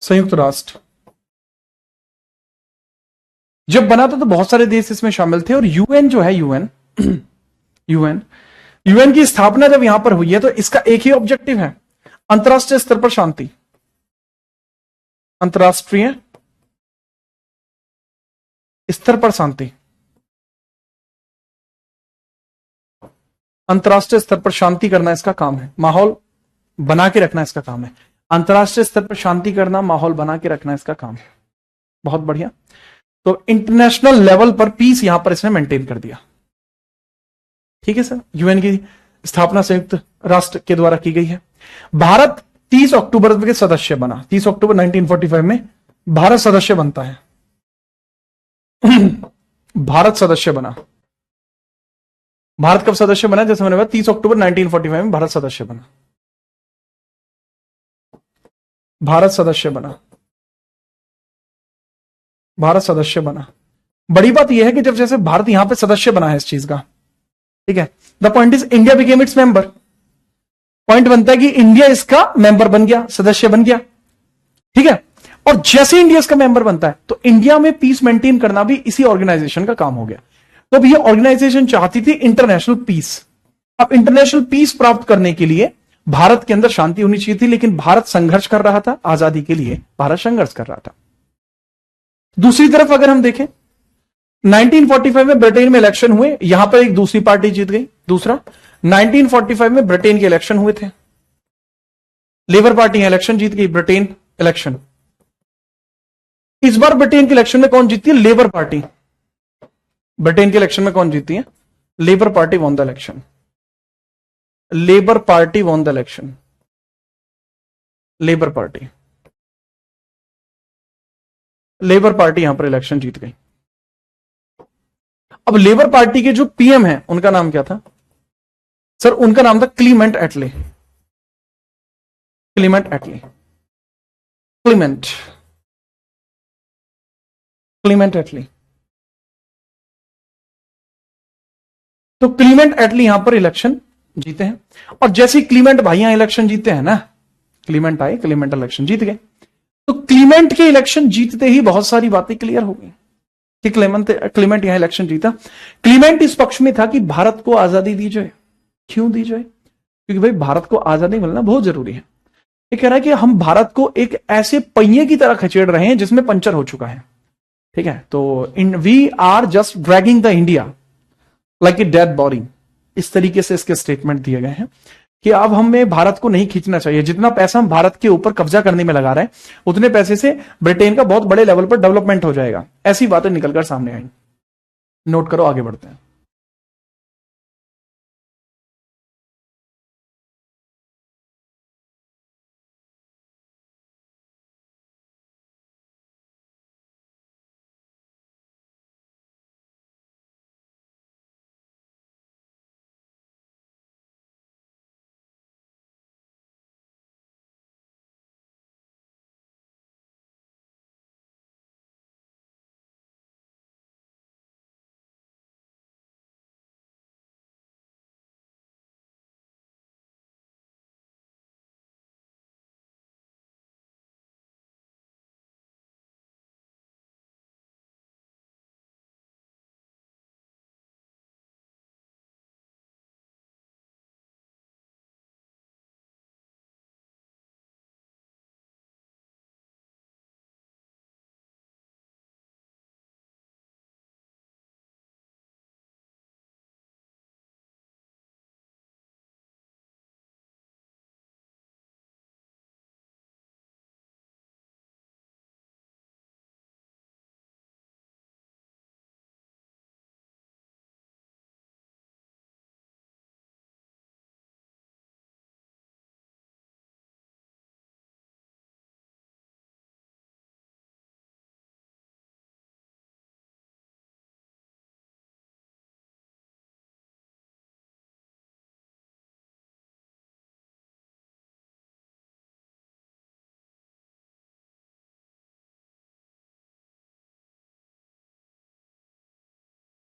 संयुक्त राष्ट्र। जब बना था तो बहुत सारे देश इसमें शामिल थे, और यूएन जो है, यूएन यूएन यूएन की स्थापना जब यहां पर हुई है तो इसका एक ही ऑब्जेक्टिव है, अंतरराष्ट्रीय स्तर पर शांति। अंतरराष्ट्रीय स्तर पर शांति, अंतरराष्ट्रीय स्तर पर शांति करना इसका काम है, माहौल बना के रखना इसका काम है। अंतरराष्ट्रीय स्तर पर शांति करना, माहौल बना के रखना इसका काम है। बहुत बढ़िया। तो इंटरनेशनल लेवल पर पीस यहां पर इसने मेंटेन कर दिया। ठीक है सर, यूएन की स्थापना संयुक्त राष्ट्र के द्वारा की गई है। भारत 30 अक्टूबर के सदस्य बना। 30 अक्टूबर 1945 में भारत सदस्य बनता है। भारत सदस्य बना। भारत कब सदस्य बना? जैसे मैंने बताया 30 अक्टूबर 1945 में भारत सदस्य बना। भारत सदस्य बना, भारत सदस्य बना। बड़ी बात यह है कि जब जैसे भारत यहां पे सदस्य बना है इस चीज का, ठीक है, the point is India became its member. Point बनता है कि इंडिया इसका मेंबर बन गया, सदस्य बन गया। ठीक है, और जैसे इंडिया इसका मेंबर बनता है तो इंडिया में पीस मेंटेन करना भी इसी ऑर्गेनाइजेशन का काम हो गया। तो अब ये ऑर्गेनाइजेशन चाहती थी इंटरनेशनल पीस। अब इंटरनेशनल पीस प्राप्त करने के लिए भारत के अंदर शांति होनी चाहिए थी, लेकिन भारत संघर्ष कर रहा था आजादी के लिए, भारत संघर्ष कर रहा था। दूसरी तरफ अगर हम देखें 1945 में ब्रिटेन में इलेक्शन हुए, यहां पर एक दूसरी पार्टी जीत गई। दूसरा, 1945 में ब्रिटेन के इलेक्शन हुए थे, लेबर पार्टी इलेक्शन जीत गई, ब्रिटेन इलेक्शन। इस बार ब्रिटेन के इलेक्शन में कौन जीतती है? Labour party. ब्रिटेन के इलेक्शन में कौन जीतती है? Labour party won the election. Labour party won the election. Labour party, labour party यहां पर इलेक्शन जीत गई। अब लेबर पार्टी के जो पीएम है उनका नाम क्या था सर? उनका नाम था क्लीमेंट एटले। क्लीमेंट एटले, क्लीमेंट, क्लीमेंट एटली। तो क्लीमेंट एटली यहां पर इलेक्शन जीते हैं, और जैसे ही क्लीमेंट भाई यहां इलेक्शन जीते हैं ना, क्लीमेंट आए, क्लीमेंट इलेक्शन जीत गए। तो क्लीमेंट के इलेक्शन जीतते ही बहुत सारी बातें क्लियर हो गई कि क्लीमेंट यहां इलेक्शन जीता। क्लीमेंट इस पक्ष में था कि भारत को आजादी दी जाए। क्यों दी जाए? क्योंकि भाई भारत को आजादी मिलना बहुत जरूरी है। ये कह रहा है कि हम भारत को एक ऐसे पहिए की तरह खचेड़ रहे हैं जिसमें पंचर हो चुका है। ठीक है, तो we are just dragging the India like a dead body. इस तरीके से इसके स्टेटमेंट दिए गए हैं कि अब हमें भारत को नहीं खींचना चाहिए। जितना पैसा हम भारत के ऊपर कब्जा करने में लगा रहे हैं, उतने पैसे से ब्रिटेन का बहुत बड़े लेवल पर डेवलपमेंट हो जाएगा। ऐसी बातें निकलकर सामने आई। नोट करो, आगे बढ़ते हैं।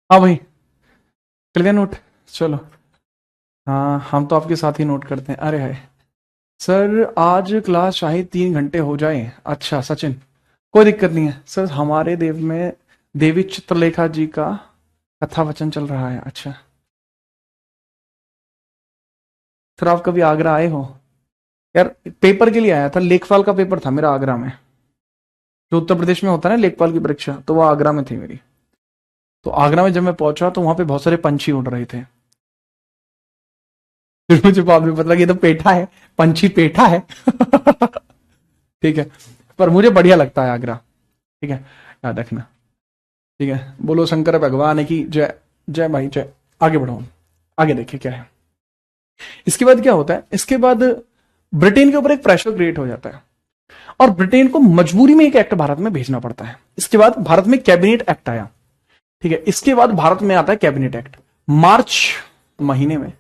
हाँ भाई, कर लिया नोट? चलो। हाँ, हम तो आपके साथ ही नोट करते हैं। अरे है सर, आज क्लास शायद 3 घंटे हो जाए। अच्छा सचिन, कोई दिक्कत नहीं है सर, हमारे देव में देवी चित्रलेखा जी का कथा वचन चल रहा है। अच्छा सर, आप कभी आगरा आए हो? यार पेपर के लिए आया था, लेखपाल का पेपर था मेरा आगरा में। जो उत्तर प्रदेश में होता है ना लेखपाल की परीक्षा, तो वो आगरा में थी मेरी। तो आगरा में जब मैं पहुंचा तो वहां पे बहुत सारे पंछी उड़ रहे थे। फिर मुझे बाद में पता लगा ये तो पेठा है, पंछी पेठा है। ठीक है, पर मुझे बढ़िया लगता है आगरा। ठीक है, याद रखना। ठीक है, बोलो शंकर भगवान की जय। जय भाई जय। आगे बढ़ो, आगे देखिए क्या है। इसके बाद क्या होता है, इसके बाद ब्रिटेन के ऊपर एक प्रेशर क्रिएट हो जाता है और ब्रिटेन को मजबूरी में एक एक्ट भारत में भेजना पड़ता है। इसके बाद भारत में कैबिनेट एक्ट आया। ठीक है, इसके बाद भारत में आता है कैबिनेट एक्ट मार्च महीने में,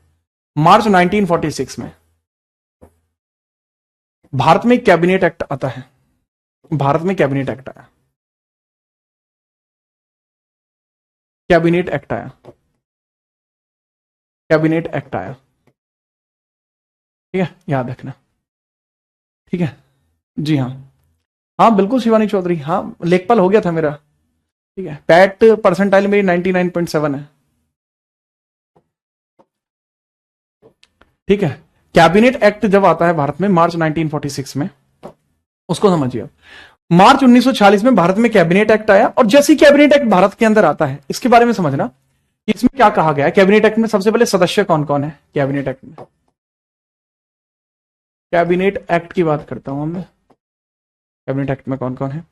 मार्च 1946 में भारत में कैबिनेट एक्ट आता है। भारत में कैबिनेट एक्ट आया, कैबिनेट एक्ट आया, कैबिनेट एक्ट आया। ठीक है, याद रखना। ठीक है जी हाँ, हाँ बिल्कुल शिवानी चौधरी, हाँ लेखपाल हो गया था मेरा। ठीक है, पैट परसेंटाइल मेरी 99.7 है। ठीक है, कैबिनेट एक्ट जब आता है भारत में मार्च 1946 में, उसको समझिए। मार्च 1946 में भारत में कैबिनेट एक्ट आया और जैसे ही कैबिनेट एक्ट भारत के अंदर आता है, इसके बारे में समझना कि इसमें क्या कहा गया है। कैबिनेट एक्ट में सबसे पहले सदस्य कौन कौन है कैबिनेट एक्ट में? कैबिनेट एक्ट की बात करता हूं मैं। कैबिनेट एक्ट में कौन कौन है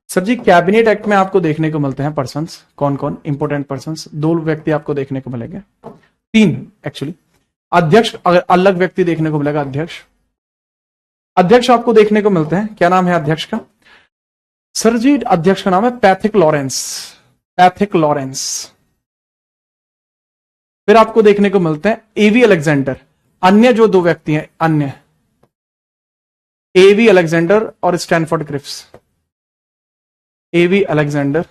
सर जी? कैबिनेट एक्ट में आपको देखने को मिलते हैं पर्सन्स, कौन कौन इंपोर्टेंट पर्सन्स? 2 व्यक्ति आपको देखने को मिलेंगे, 3 एक्चुअली। अध्यक्ष, अगर अलग व्यक्ति देखने को मिलेगा, अध्यक्ष। अध्यक्ष आपको देखने को मिलते हैं, क्या नाम है अध्यक्ष का? सर जी अध्यक्ष का नाम है पैथिक लॉरेंस। Pethick Lawrence. फिर आपको देखने को मिलते हैं एवी अलेक्जेंडर। अन्य जो 2 व्यक्ति हैं, अन्य एवी अलेक्जेंडर और स्टैनफोर्ड क्रिप्स। एवी अलेक्जेंडर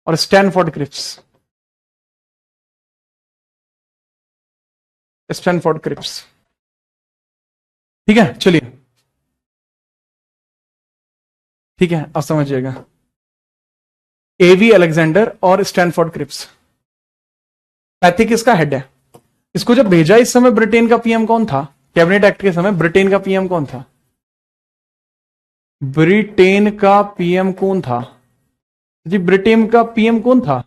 और स्टैनफोर्ड क्रिप्स। Stanford Cripps. ठीक है, चलिए। ठीक है, अब समझिएगा, एवी अलेक्जेंडर और स्टैनफोर्ड क्रिप्स। पैथिक इसका हेड है। इसको जब भेजा इस समय ब्रिटेन का पीएम कौन था? कैबिनेट एक्ट के समय ब्रिटेन का पीएम कौन था? ब्रिटेन का पीएम कौन था जी? ब्रिटेन का पीएम कौन था?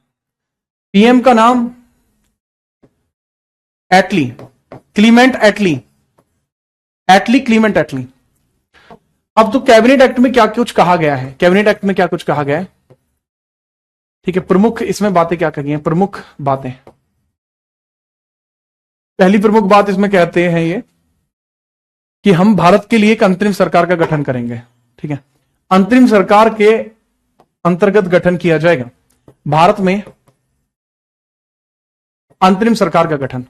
पीएम का नाम एटली, क्लीमेंट एटली। एटली, क्लीमेंट एटली। अब तो कैबिनेट एक्ट में क्या कुछ कहा गया है? कैबिनेट एक्ट में क्या कुछ कहा गया है? ठीक है, प्रमुख इसमें बातें क्या कही हैं? प्रमुख बातें, पहली प्रमुख बात इसमें कहते हैं ये कि हम भारत के लिए एक अंतरिम सरकार का गठन करेंगे। ठीक है, अंतरिम सरकार के अंतर्गत गठन किया जाएगा भारत में, अंतरिम सरकार का गठन,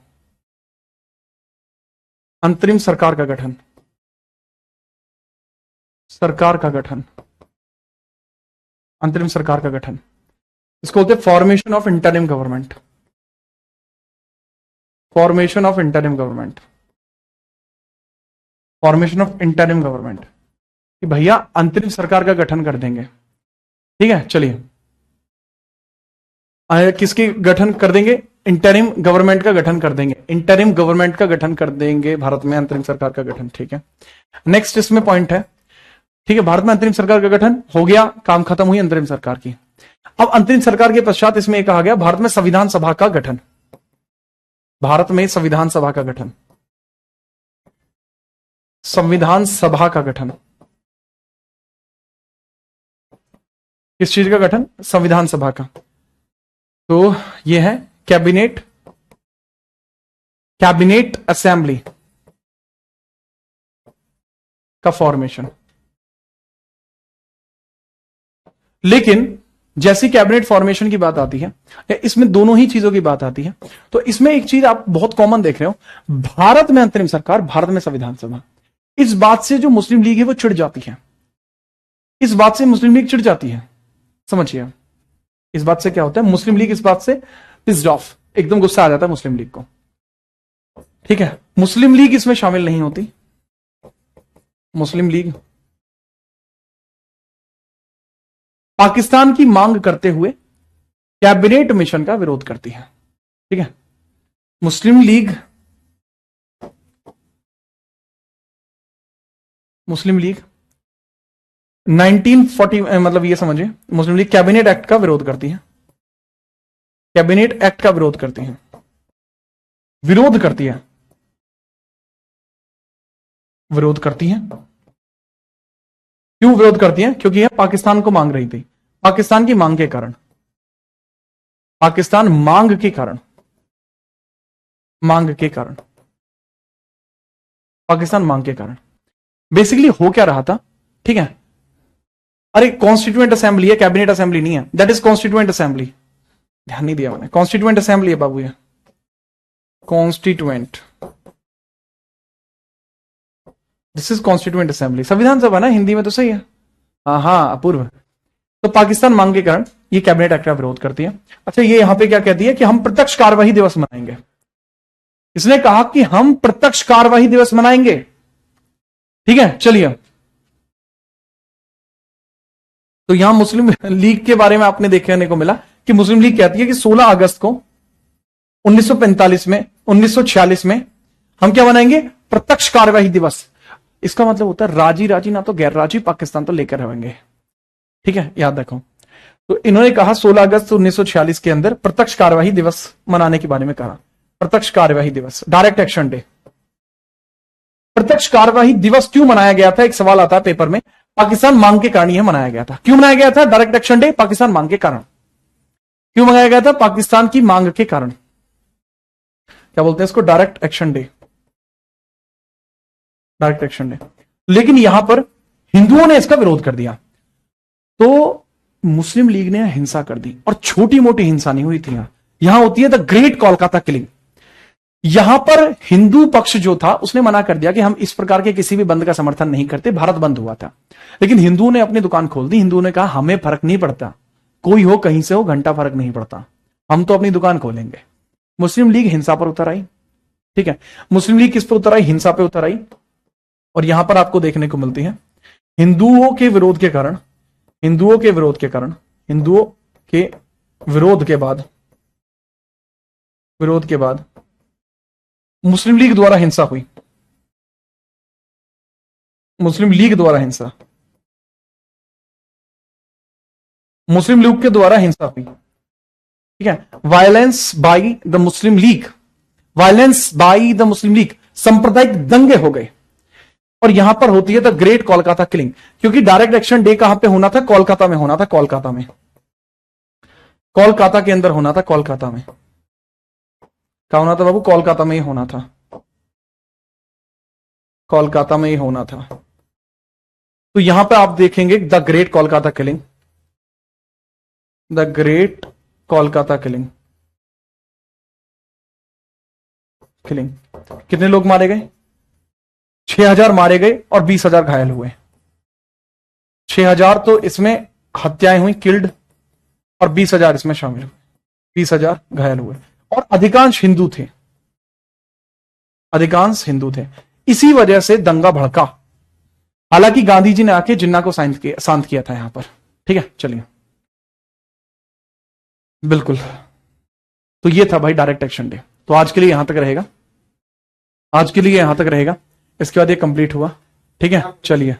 अंतरिम सरकार का गठन, सरकार का गठन, अंतरिम सरकार का गठन। इसको बोलते हैं formation of interim government. Formation of interim government, formation of interim government, कि भैया अंतरिम सरकार का गठन कर देंगे। ठीक है, चलिए किसके गठन कर देंगे? इंटरिम गवर्नमेंट का गठन कर देंगे। इंटरिम गवर्नमेंट का गठन कर देंगे भारत में, अंतरिम सरकार का गठन। ठीक है, नेक्स्ट इसमें पॉइंट है। ठीक है, भारत में अंतरिम सरकार का गठन हो गया, काम खत्म हुई अंतरिम सरकार की। अब अंतरिम सरकार के पश्चात इसमें कहा गया भारत में संविधान सभा का गठन। भारत में संविधान सभा का गठन, संविधान सभा का गठन। किस चीज का गठन? संविधान सभा का। तो यह है कैबिनेट, कैबिनेट असेंबली का फॉर्मेशन। लेकिन जैसी कैबिनेट फॉर्मेशन की बात आती है, इसमें दोनों ही चीजों की बात आती है, तो इसमें एक चीज आप बहुत कॉमन देख रहे हो, भारत में अंतरिम सरकार, भारत में संविधान सभा। इस बात से जो मुस्लिम लीग है वो चिढ़ जाती है, इस बात से मुस्लिम लीग चिढ़ जाती है, समझिए। इस बात से क्या होता है, मुस्लिम लीग इस बात से पिस्ड ऑफ, एकदम गुस्सा आ जाता है मुस्लिम लीग को। ठीक है, मुस्लिम लीग इसमें शामिल नहीं होती। मुस्लिम लीग पाकिस्तान की मांग करते हुए कैबिनेट मिशन का विरोध करती है। ठीक है, मुस्लिम लीग, मुस्लिम लीग 1940 मतलब ये समझिए, मुस्लिम लीग कैबिनेट एक्ट का विरोध करती है। कैबिनेट एक्ट का विरोध करती है, विरोध करती है, विरोध करती है। क्यों विरोध करती है? क्योंकि यह पाकिस्तान को मांग रही थी। पाकिस्तान की मांग के कारण, पाकिस्तान मांग के कारण, मांग के कारण, पाकिस्तान मांग के कारण बेसिकली हो क्या रहा था। ठीक है, अरे कॉन्स्टिट्यूएंट असेंबली है, कैबिनेट असेंबली नहीं है, दैट इज कॉन्स्टिट्यूएंट असेंबली। ध्यान नहीं दिया मैंने, कॉन्स्टिट्यूएंट असेंबली है बाबू, ये constituent, this is constituent assembly, संविधान सभा ना हिंदी में, तो सही है। हाँ हाँ अपूर्व। तो पाकिस्तान मांग के कारण ये कैबिनेट एक्ट का विरोध करती है। अच्छा, ये यहां पे क्या कहती है कि हम प्रत्यक्ष कार्यवाही दिवस मनाएंगे। इसने कहा कि हम प्रत्यक्ष कार्यवाही दिवस मनाएंगे। ठीक है, चलिए, तो यहां मुस्लिम लीग के बारे में आपने देखने को मिला कि मुस्लिम लीग कहती है कि 16 अगस्त को 1945 में, 1946 में हम क्या मनाएंगे? प्रत्यक्ष कार्यवाही दिवस। इसका मतलब होता है राजी राजी ना तो गैर राजी, पाकिस्तान तो लेकर रहेंगे। ठीक है, याद रखो। तो इन्होंने कहा 16 अगस्त 1946 के अंदर प्रत्यक्ष कार्यवाही दिवस मनाने के बारे में कहा। प्रत्यक्ष कार्यवाही दिवस, डायरेक्ट एक्शन डे। प्रत्यक्ष कार्यवाही दिवस क्यों मनाया गया था? एक सवाल आता है पेपर में। पाकिस्तान मांग के कारण यह मनाया गया था। क्यों मनाया गया था डायरेक्ट एक्शन डे? पाकिस्तान मांग के कारण। क्यों मनाया गया था? पाकिस्तान की मांग के कारण। क्या बोलते हैं इसको? Direct action day, direct action day. लेकिन यहां पर हिंदुओं ने इसका विरोध कर दिया, तो मुस्लिम लीग ने हिंसा कर दी। और छोटी मोटी हिंसा नहीं हुई थी, यहां होती है द ग्रेट कोलकाता किलिंग। यहां पर हिंदू पक्ष जो था उसने मना कर दिया कि हम इस प्रकार के किसी भी बंद का समर्थन नहीं करते, भारत बंद हुआ था। लेकिन हिंदुओं ने अपनी दुकान खोल दी। हिंदुओं ने कहा हमें फर्क नहीं पड़ता, कोई हो कहीं से हो, घंटा फर्क नहीं पड़ता, हम तो अपनी दुकान खोलेंगे। मुस्लिम लीग हिंसा पर उतर आई। ठीक है, मुस्लिम लीग किस पर उतर आई? हिंसा पर उतर आई। और यहां पर आपको देखने को मिलती है हिंदुओं के विरोध के कारण, हिंदुओं के विरोध के कारण, हिंदुओं के विरोध के बाद, विरोध के बाद मुस्लिम लीग द्वारा हिंसा हुई। मुस्लिम लीग द्वारा हिंसा, मुस्लिम लीग के द्वारा हिंसा हुई। ठीक है, violence by the Muslim league, violence by the Muslim league, सांप्रदायिक दंगे हो गए। और यहां पर होती है द ग्रेट कोलकाता किलिंग, क्योंकि डायरेक्ट एक्शन डे कहां पे होना था? कोलकाता में होना था, कोलकाता में, कोलकाता के अंदर होना था, कोलकाता में। क्या होना था बाबू? कोलकाता में ही होना था, कोलकाता में ही होना था। तो यहां पे आप देखेंगे the great Kolkata killing, the great Kolkata killing, killing. कितने लोग मारे गए? 6000 मारे गए और 20,000 घायल हुए। 6000 तो इसमें हत्याएं हुई, किल्ड, और 20,000 इसमें शामिल हुए, 20,000 घायल हुए। और अधिकांश हिंदू थे, अधिकांश हिंदू थे। इसी वजह से दंगा भड़का। हालांकि गांधी जी ने आके जिन्ना को शांत किया था यहां पर। ठीक है, चलिए, बिल्कुल। तो ये था भाई डायरेक्ट एक्शन डे। तो आज के लिए यहां तक रहेगा, आज के लिए यहां तक रहेगा। इसके बाद ये कंप्लीट हुआ। ठीक है, चलिए।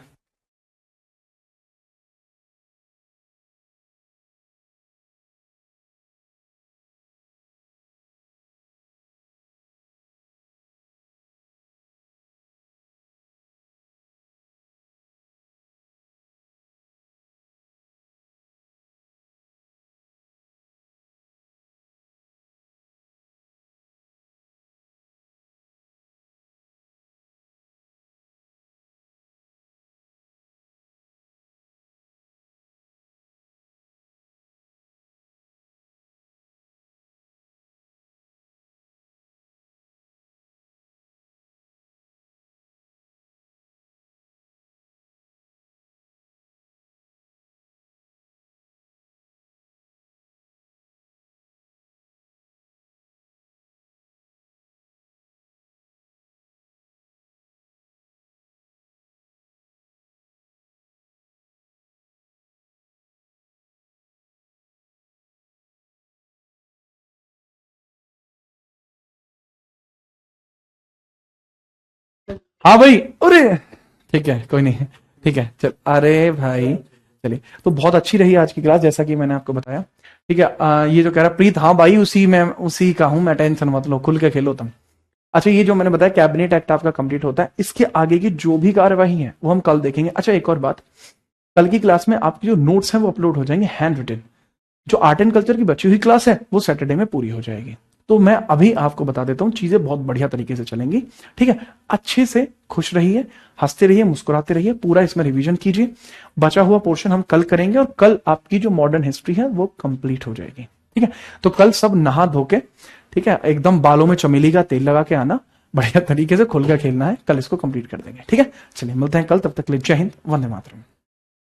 हाँ भाई, अरे ठीक है, कोई नहीं, ठीक है चल, अरे भाई चलिए। तो बहुत अच्छी रही आज की क्लास, जैसा कि मैंने आपको बताया। ठीक है, ये जो कह रहा प्रीत, हाँ भाई उसी का हूं मैं, टेंशन मत लो, खुल के खेलो तुम। अच्छा, ये जो मैंने बताया कैबिनेट एक्ट आपका कंप्लीट होता है, इसके आगे की जो भी कार्यवाही है वो हम कल देखेंगे। अच्छा, एक और बात, कल की क्लास में आपकी जो नोट्स हैं वो अपलोड हो जाएंगे हैंड रिटन। जो आर्ट एंड कल्चर की बची हुई क्लास है वो सैटरडे में पूरी हो जाएगी। तो मैं अभी आपको बता देता हूं, चीजें बहुत बढ़िया तरीके से चलेंगी। ठीक है, अच्छे से खुश रहिए, हंसते रहिए, मुस्कुराते रहिए, पूरा इसमें रिवीजन कीजिए। बचा हुआ पोर्शन हम कल करेंगे और कल आपकी जो मॉडर्न हिस्ट्री है वो कंप्लीट हो जाएगी। ठीक है, तो कल सब नहा धो के, ठीक है, एकदम बालों में चमेली का तेल लगा के आना, बढ़िया तरीके से खुल कर खेलना है, कल इसको कंप्लीट कर देंगे। ठीक है, चलिए मिलते हैं कल, तब तक के लिए जय हिंद, वंदे मातरम।